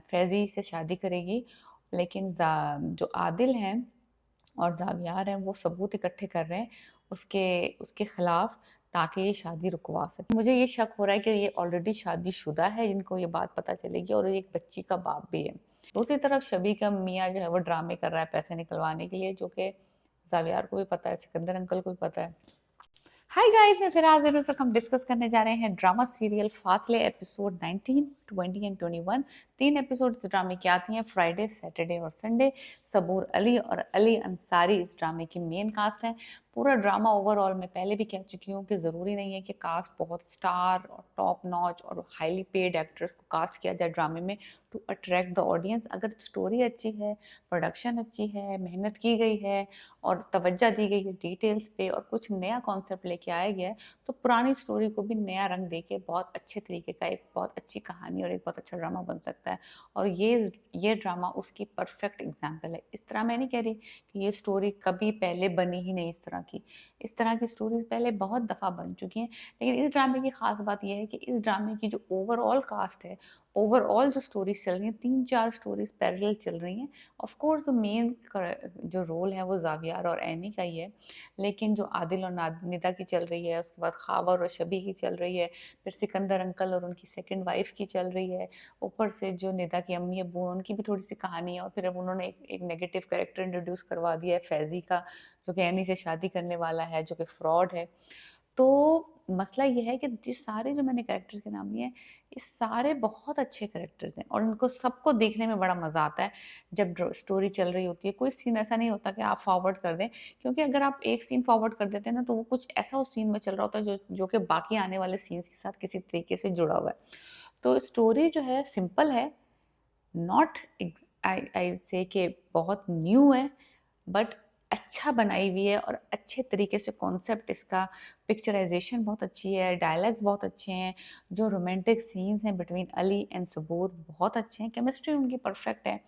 फैज़ी से शादी करेगी, लेकिन जो आदिल हैं और ज़ावियार हैं वो सबूत इकट्ठे कर रहे हैं उसके उसके खिलाफ, ताकि ये शादी रुकवा सके। मुझे ये शक हो रहा है कि ये ऑलरेडी शादीशुदा है, इनको ये बात पता चलेगी और एक बच्ची का बाप भी है। दूसरी तरफ शबी का मियाँ जो है वो ड्रामे कर रहा है पैसे निकलवाने के लिए, जो कि ज़ावियार को भी पता है, सिकंदर अंकल को भी पता है। हाय गाइस, मैं फिर हाजिर हूँ। हम डिस्कस करने जा रहे हैं ड्रामा सीरियल फासले एपिसोड 19, 20 एंड 21। 3 एपिसोड इस ड्रामे की आती हैं फ्राइडे, सैटरडे और संडे। सबूर अली और अली अंसारी इस ड्रामे की मेन कास्ट हैं। पूरा ड्रामा ओवरऑल मैं पहले भी कह चुकी हूँ कि ज़रूरी नहीं है कि कास्ट बहुत स्टार और टॉप नॉच और हाईली पेड एक्टर्स को कास्ट किया जाए ड्रामे में टू अट्रैक्ट द ऑडियंस। अगर स्टोरी अच्छी है, प्रोडक्शन अच्छी है, मेहनत की गई है और तवज्जो दी गई है डिटेल्स पे और कुछ नया कॉन्सेप्ट लेके आया गया है, तो पुरानी स्टोरी को भी नया रंग देके बहुत अच्छे तरीके का एक बहुत अच्छी कहानी और एक बहुत अच्छा ड्रामा बन सकता है। और ये ड्रामा उसकी परफेक्ट एग्जाम्पल है। इस तरह मैं नहीं कह रही कि ये स्टोरी कभी पहले बनी ही नहीं, इस तरह की स्टोरीज पहले बहुत दफ़ा बन चुकी हैं। लेकिन इस ड्रामे की ख़ास बात यह है कि इस ड्रामे की जो ओवरऑल कास्ट है, ओवरऑल जो स्टोरीज चल रही हैं, 3-4 स्टोरीज पैरेलल चल रही हैं। ऑफ कोर्स जो मेन जो रोल है वो ज़ावियार और एनी का ही है, लेकिन जो आदिल और निदा की चल रही है, उसके बाद खावर और शबी की चल रही है, फिर सिकंदर अंकल और उनकी सेकंड वाइफ की चल रही है, ऊपर से जो निदा की अम्मी अब्बू हैं उनकी भी थोड़ी सी कहानी है, और फिर अब उन्होंने एक नेगेटिव कैरेक्टर इंट्रोड्यूस करवा दिया है फैज़ी का, जो कि एनी से शादी करने वाला है, जो कि फ्रॉड है। तो मसला ये है कि जिस सारे जो मैंने कैरेक्टर्स के नाम लिए हैं, ये सारे बहुत अच्छे कैरेक्टर्स हैं और इनको सबको देखने में बड़ा मज़ा आता है जब स्टोरी चल रही होती है। कोई सीन ऐसा नहीं होता कि आप फॉरवर्ड कर दें, क्योंकि अगर आप एक सीन फॉरवर्ड कर देते हैं ना, तो वो कुछ ऐसा उस सीन में चल रहा होता है जो कि बाकी आने वाले सीन्स के साथ किसी तरीके से जुड़ा हुआ है। तो स्टोरी जो है सिंपल है, नॉट आई आई से कि बहुत न्यू है, बट अच्छा बनाई हुई है और अच्छे तरीके से कॉन्सेप्ट इसका, पिक्चराइजेशन बहुत अच्छी है, डायलॉग्स बहुत अच्छे हैं, जो रोमांटिक सीन्स हैं बिटवीन अली एंड सबूर बहुत अच्छे हैं, केमिस्ट्री उनकी परफेक्ट है।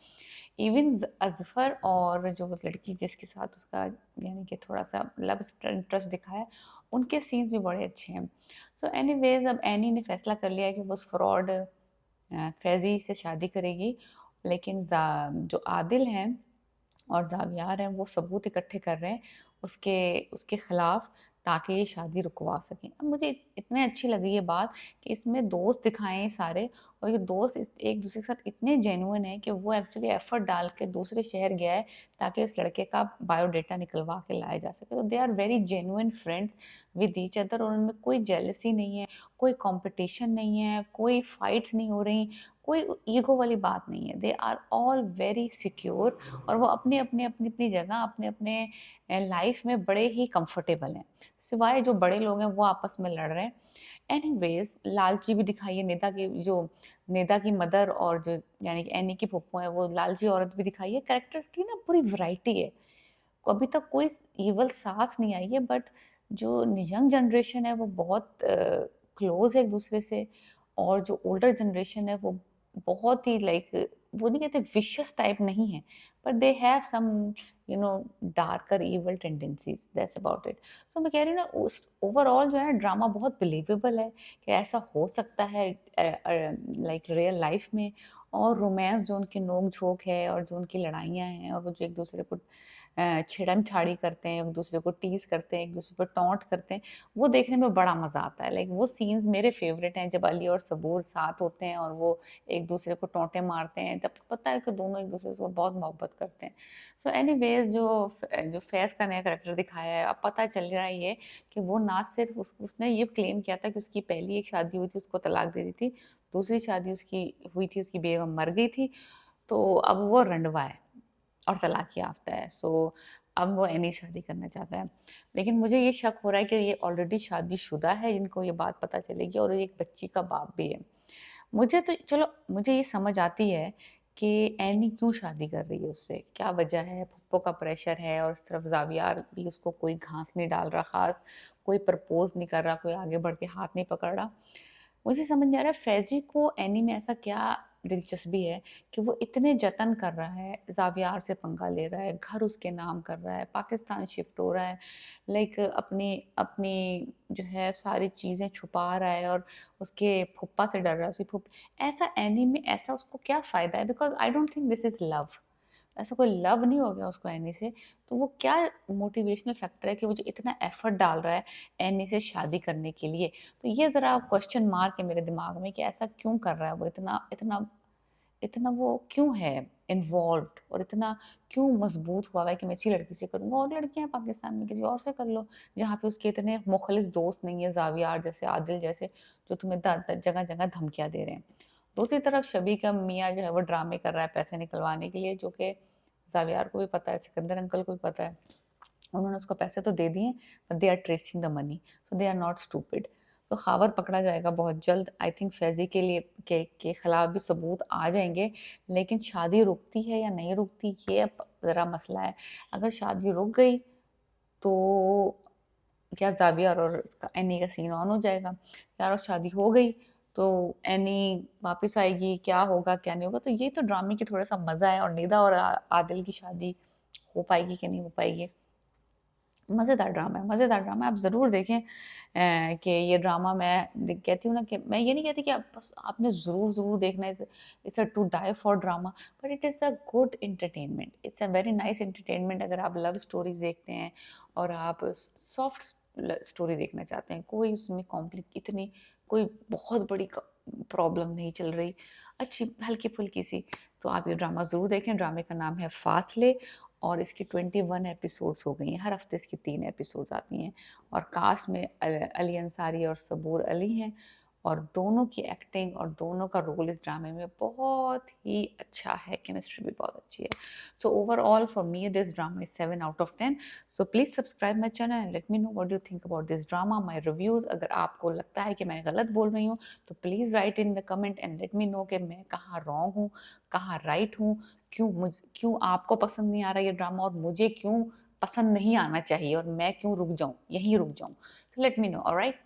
इवन अजफर और जो लड़की जिसके साथ उसका यानी कि थोड़ा सा लव इंटरेस्ट दिखाया है, उनके सीन्स भी बड़े अच्छे हैं। सो एनीवेज अब एनी ने फैसला कर लिया है कि वो उस फ्रॉड फैज़ी से शादी करेगी, लेकिन जो आदिल हैं और ज़ावियार हैं वो सबूत इकट्ठे कर रहे हैं उसके उसके खिलाफ, ताकि ये शादी रुकवा सकें। अब मुझे इतने अच्छी लगी ये बात कि इसमें दोस्त दिखाए हैं सारे, और ये दोस्त एक दूसरे के साथ इतने जेन्युइन है कि वो एक्चुअली एफर्ट डाल के दूसरे शहर गया है ताकि इस लड़के का बायोडाटा निकलवा के लाया जा सके। तो they are very genuine friends with each other, और उनमें कोई जेलसी नहीं है, कोई कंपटीशन नहीं है, कोई फाइट्स नहीं हो रही, कोई ईगो वाली बात नहीं है। They are all very secure और वो अपने अपने अपनी अपनी जगह अपने अपने लाइफ में बड़े ही कंफर्टेबल हैं। सिवाय जो बड़े लोग हैं वो आपस में लड़ रहे हैं। एनीवेज लालची भी दिखाई है, नेता की मदर और जो यानी कि एनी की फूफो है वो लालची औरत भी दिखाई है। कैरेक्टर्स की ना पूरी वैरायटी है, अभी तक कोई इवल सास नहीं आई है, बट जो यंग जनरेशन है वो बहुत क्लोज है एक दूसरे से, और जो ओल्डर जनरेशन है वो बहुत ही लाइक, वो नहीं कहते विशियस टाइप नहीं है, but they have some you know darker evil tendencies, that's about it. So मैं कह रही हूँ ना, उस ओवरऑल जो है ना ड्रामा बहुत बिलीवेबल है कि ऐसा हो सकता है लाइक रियल लाइफ में। और रोमांस जो उनके नोक झोंक है और जो उनकी लड़ाइयाँ हैं और वो जो एक दूसरे को छेड़म छाड़ी करते हैं, एक दूसरे को टीज करते हैं, एक दूसरे को टॉन्ट करते हैं, वो देखने में बड़ा मजा आता है। लाइक वो सीन्स मेरे फेवरेट हैं, जब अली और सबूर साथ होते हैं और वो एक दूसरे को टोंटे मारते हैं, तब पता है कि दोनों एक दूसरे से बहुत मोहब्बत करते हैं। सो एनीवेज जो फैज़ का नया करेक्टर दिखाया है, अब पता चल रहा है ये कि वो ना सिर्फ उसने ये क्लेम किया था कि उसकी पहली एक शादी हुई थी, उसको तलाक दे दी थी, दूसरी शादी उसकी हुई थी, उसकी बेगम मर गई थी, तो अब वो रंडवा है और तलाक याफ्ता है। सो अब वो एनी शादी करना चाहता है। लेकिन मुझे ये शक हो रहा है कि ये ऑलरेडी शादीशुदा है, इनको ये बात पता चलेगी और एक बच्ची का बाप भी है। मुझे तो चलो मुझे ये समझ आती है कि एनी क्यों शादी कर रही है उससे, क्या वजह है, पप्पो का प्रेशर है और उस तरफ ज़ावियार भी उसको कोई घास नहीं डाल रहा ख़ास, कोई प्रपोज़ नहीं कर रहा, कोई आगे बढ़ के हाथ नहीं पकड़ रहा। मुझे समझ नहीं आ रहा है फैज़ी को एनी में ऐसा क्या दिलचस्पी है कि वो इतने जतन कर रहा है, ज़ावियार से पंगा ले रहा है, घर उसके नाम कर रहा है, पाकिस्तान शिफ्ट हो रहा है, लाइक अपनी अपनी जो है सारी चीज़ें छुपा रहा है और उसके फूफा से डर रहा है, उसकी फूफ ऐसा एनी में ऐसा उसको क्या फ़ायदा है? Because I don't think this is love. ऐसा कोई लव नहीं हो गया उसको एनी से, तो वो क्या मोटिवेशनल फैक्टर है कि वो जो इतना एफर्ट डाल रहा है एनी से शादी करने के लिए। तो ये ज़रा क्वेश्चन मार्क है मेरे दिमाग में कि ऐसा क्यों कर रहा है वो इतना इतना इतना वो क्यों है इन्वॉल्व्ड और इतना क्यों मजबूत हुआ है कि मैं इसी लड़की से करूँगा और लड़कियां हैं पाकिस्तान में किसी और से कर लो जहाँ पे उसके इतने मुखलिस दोस्त नहीं है ज़ावियार जैसे आदिल जैसे जो तुम्हें जगह जगह धमकियां दे रहे हैं। दूसरी तरफ शबी का मियाँ जो है वो ड्रामे कर रहा है पैसे निकलवाने के लिए जो कि ज़ावियार को भी पता है सिकंदर अंकल को भी पता है। उन्होंने उसको पैसे तो दे दिए but they are tracing the money so they are not stupid. तो खावर पकड़ा जाएगा बहुत जल्द। आई थिंक फैज़ी के लिए के खिलाफ भी सबूत आ जाएंगे लेकिन शादी रुकती है या नहीं रुकती ये अब ज़रा मसला है। अगर शादी रुक गई तो क्या ज़ाविया और उसका एनी का सीन ऑन हो जाएगा। यार और शादी हो गई तो एनी वापस आएगी क्या होगा क्या नहीं होगा। तो ये तो ड्रामे की थोड़ा सा मज़ा है और निदा और आदिल की शादी हो पाएगी कि नहीं हो पाएगी। मज़ेदार ड्रामा है, मज़ेदार ड्रामा है, आप ज़रूर देखें। कि ये ड्रामा मैं कहती हूँ ना कि मैं ये नहीं कहती कि आप बस आपने ज़रूर देखना है, it's a to die for drama, but it is a good entertainment, it's a very nice entertainment. अगर आप लव स्टोरीज़ देखते हैं और आप सॉफ्ट स्टोरी देखना चाहते हैं, कोई उसमें कॉम्प्लिक इतनी कोई बहुत बड़ी प्रॉब्लम नहीं चल रही, अच्छी हल्की-फुल्की सी, तो आप ये ड्रामा ज़रूर देखें। ड्रामे का नाम है फासले और इसकी 21 एपिसोड्स हो गई हैं। हर हफ्ते इसकी 3 एपिसोड्स आती हैं और कास्ट में अली अंसारी और सबूर अली हैं और दोनों की एक्टिंग और दोनों का रोल इस ड्रामे में बहुत ही अच्छा है, केमिस्ट्री भी बहुत अच्छी है। So overall for me this drama is 7 out of 10। So please subscribe my channel and let me know what you think about this drama, my reviews. अगर आपको लगता है कि मैं गलत बोल रही हूँ तो please write in the comment and let me know कि मैं कहाँ रॉन्ग हूँ, कहाँ राइट हूँ, क्यों आपको पसंद नहीं आ रहा ये ड्रामा और मुझे क्यों पसंद नहीं आना चाहिए और मैं क्यों रुक जाऊँ, यहीं रुक जाऊँ। So let me know, alright?